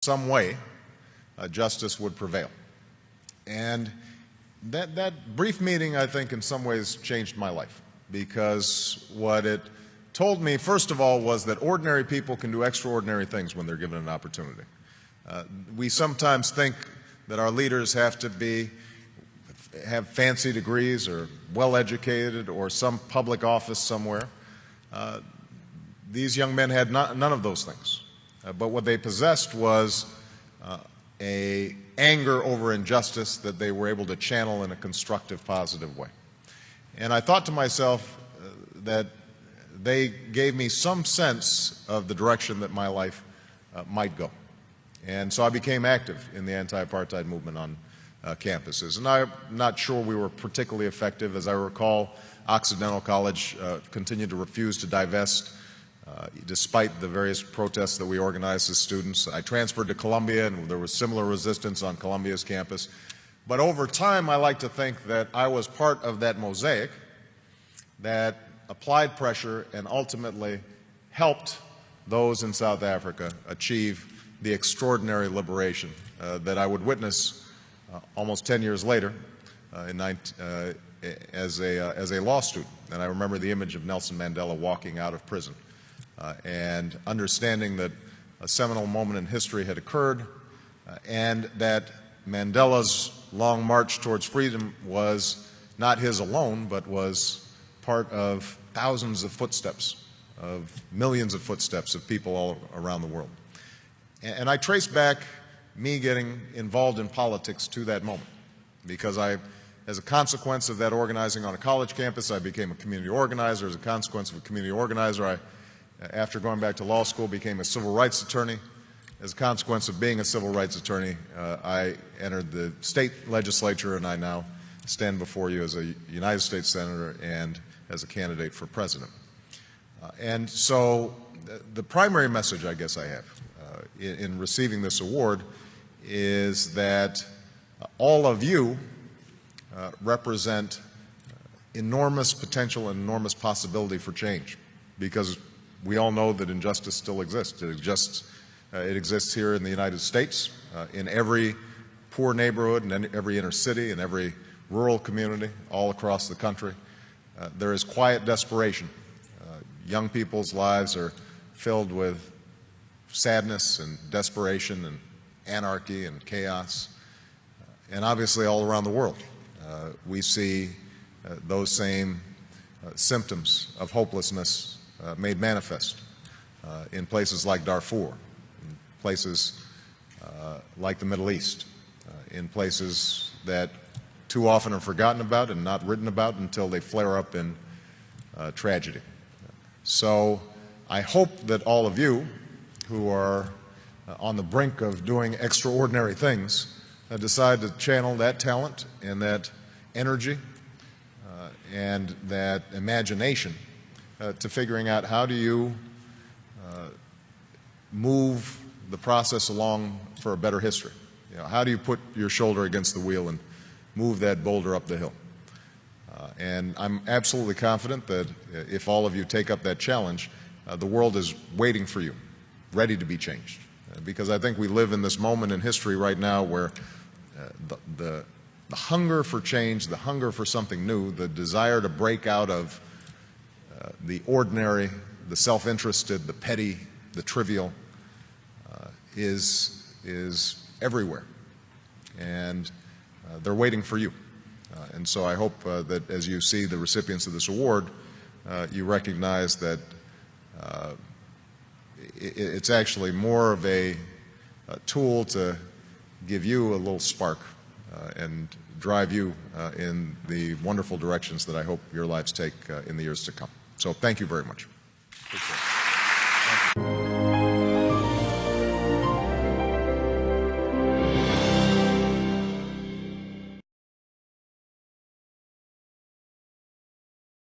some way justice would prevail. And that brief meeting, I think, in some ways changed my life, because what it told me, first of all, was that ordinary people can do extraordinary things when they're given an opportunity. We sometimes think that our leaders have to have fancy degrees or well-educated or some public office somewhere. These young men had none of those things. But what they possessed was an anger over injustice that they were able to channel in a constructive, positive way. And I thought to myself that they gave me some sense of the direction that my life might go. And so I became active in the anti-apartheid movement on campuses. And I'm not sure we were particularly effective. As I recall, Occidental College continued to refuse to divest despite the various protests that we organized as students. I transferred to Columbia, and there was similar resistance on Columbia's campus. But over time, I like to think that I was part of that mosaic that applied pressure and ultimately helped those in South Africa achieve the extraordinary liberation that I would witness almost 10 years later as a law student. And I remember the image of Nelson Mandela walking out of prison and understanding that a seminal moment in history had occurred and that Mandela's long march towards freedom was not his alone, but was part of thousands of footsteps, of millions of footsteps of people all around the world. And I trace back me getting involved in politics to that moment, because as a consequence of that organizing on a college campus, I became a community organizer. As a consequence of a community organizer, after going back to law school, became a civil rights attorney. As a consequence of being a civil rights attorney, I entered the state legislature, and I now stand before you as a United States Senator and as a candidate for president. And so the primary message I guess I have in receiving this award is that all of you represent enormous potential and enormous possibility for change, because we all know that injustice still exists. It exists here in the United States, in every poor neighborhood, in every inner city, in every rural community, all across the country. There is quiet desperation. Young people's lives are filled with sadness and desperation and anarchy and chaos. And obviously all around the world, we see those same symptoms of hopelessness made manifest in places like Darfur, in places like the Middle East, in places that too often are forgotten about and not written about until they flare up in tragedy. So I hope that all of you who are on the brink of doing extraordinary things decide to channel that talent and that energy and that imagination to figuring out how do you move the process along for a better history. You know, how do you put your shoulder against the wheel and move that boulder up the hill? And I'm absolutely confident that if all of you take up that challenge, the world is waiting for you, ready to be changed. Because I think we live in this moment in history right now where the hunger for change, the hunger for something new, the desire to break out of the ordinary, the self-interested, the petty, the trivial, is everywhere. And they're waiting for you. And so I hope that as you see the recipients of this award, you recognize that it's actually more of a tool to give you a little spark and drive you in the wonderful directions that I hope your lives take in the years to come. So thank you very much.